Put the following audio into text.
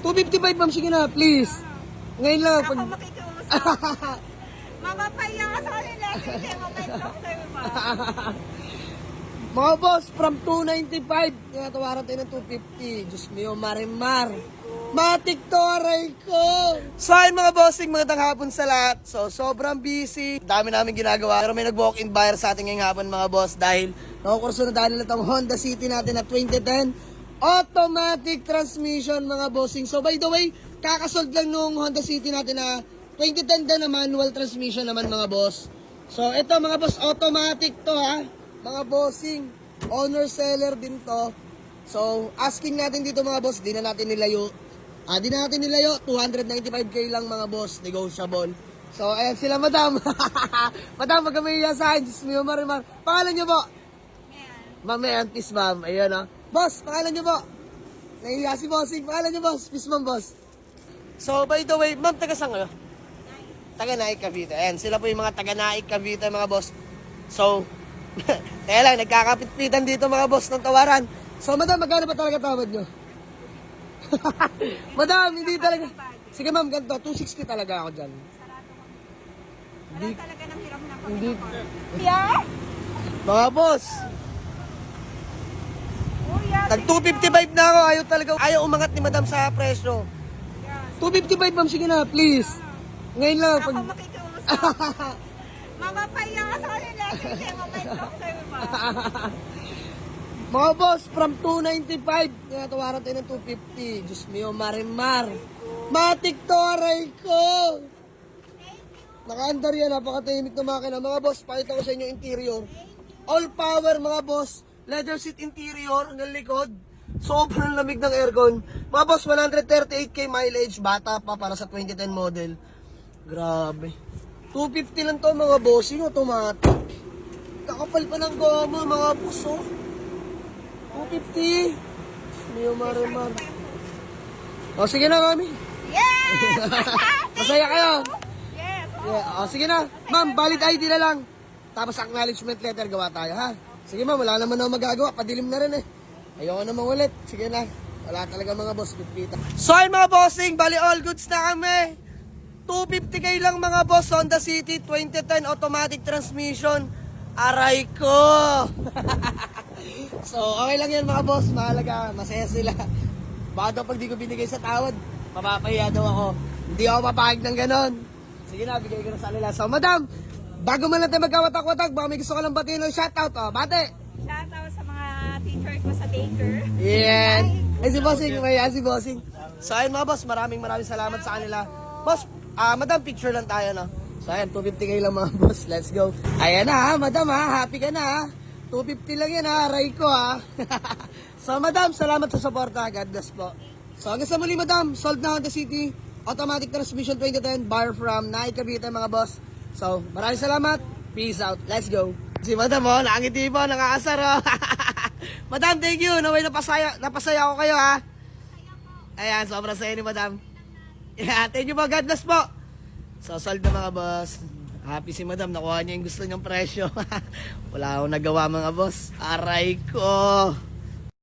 255 ma'am, sige na, please. Ngayon lang. Ako makikiusap. Mamapaya ka sa kanila. Kasi mabaitlok sa'yo ba? Mga boss, from 295, tinatawaran tayo ng 250. Diyos mio, marimar. Matik to, aray ko. So ayun mga bossing, magandang hapon sa lahat. So sobrang busy, dami namin ginagawa. Pero may nag-walk-in buyer sa ating ngayong hapon mga boss. Dahil nakukurso na dahil na itong Honda City natin na 2010. Automatic transmission mga bossing. So by the way, kakasold lang nung Honda City natin na 2010 din na manual transmission naman mga boss. So ito mga boss, automatic to ha. Mga bossing, owner-seller din to. So, asking natin dito mga boss, di na natin nilayo. Di na natin nilayo, 295k lang mga boss, negotiable. So, ayan sila madam. Madam, wag ka mahiya sa akin, Diyos mo, marimar. Pangalan nyo po? Ma'am, ayan, peace ma'am. Ayan o. Boss, pangalan nyo po? Nahiya si bossing, pangalan nyo boss? Peace ma'am boss. So, by the way, ma'am, taga saan kayo? Taga Naik, Cavite. Ayan, sila po yung mga taga Naik, Cavite mga boss. So, kaya lang, nagkakapit-pitan dito mga boss ng tawaran. So, madam, magkano ba talaga tawad nyo? Madam, hindi talaga. Sige ma'am, ganito, 260 talaga ako dyan. Wala talaga ng hiram na Hindi. Yeah? Mga boss, Oh, yeah. tag 255 na ako, ayaw umangat ni madam sa presyo. 255 ma'am, sige na, please. Ngayon lang. Ako makikiusap. Mamapaya ka sa kanila. Kasi mabaitlok sa'yo ba? Mga boss, from 295, tinatawaran tayo ng 250. Diyos mio, marimar. Matik to, aray ko. Naka-under yan, napakatahimik na makina. Mga boss, pakita ko sa inyo interior. All power mga boss. Leather seat interior hanggang likod. Sobrang lamig ng aircon. Mga boss, 138k mileage. Bata pa para sa 2010 model. Grabe. 250 lang to mga bossing, automatic. Kakapal pa ng goma mga boss, oh. 250. Leo Marimar. O, sige na, mami. Yes! Masaya kayo. Yes! Yeah. O, sige na. Ma'am, valid ID na lang. Tapos acknowledgement letter gawa tayo, ha? Sige ma'am, wala naman ako magagawa. Padilim na rin eh. Ayoko namang ulit. Sige na. Wala talaga mga boss. Pipita. So, ayun mga bossing. Bali, all goods na kami. 250k lang mga boss. Honda City 2010 automatic transmission. Aray ko. So, okay lang yan mga boss. Mahalaga. Masaya sila. Baka daw pag di ko binigay sa tawad, mapapahiya daw ako. Hindi ako papahig ng ganon. Sige na, bigay ko na sa kanila. So, madam, bago man natin magkawatak-watak, baka may gusto ka lang batiin ng shoutout. Oh, bate. Shoutout sa mga teacher ko sa daycare. Yeah. Ay, si Bossing. May si Bossing. So, ayun mga boss, maraming salamat sa kanila. Boss, madam, picture lang tayo, no? So, ayan, 250k lang mga boss. Let's go. Ayan na, ha, madam, ha. Happy ka na, ha. 250 lang yan, ha. Aray ko, ha. So, madam, salamat sa suporta. God bless po. So, hanggang sa muli, madam. Sold na Honda City. Automatic transmission 2010. Buyer from Naik, Cavite, mga boss. So, maraming salamat. Peace out. Let's go. Si madam, oh, nakangiti po, nakakasar, oh. Madam, thank you. Naway napasaya ko kayo, ha. Ayan, sobrang saya ni madam. Yeah, thank you po. God bless po. So, sold na mga boss. Happy si madam. Nakuha niya yung gusto niyang presyo. Wala akong nagawa mga boss. Aray ko.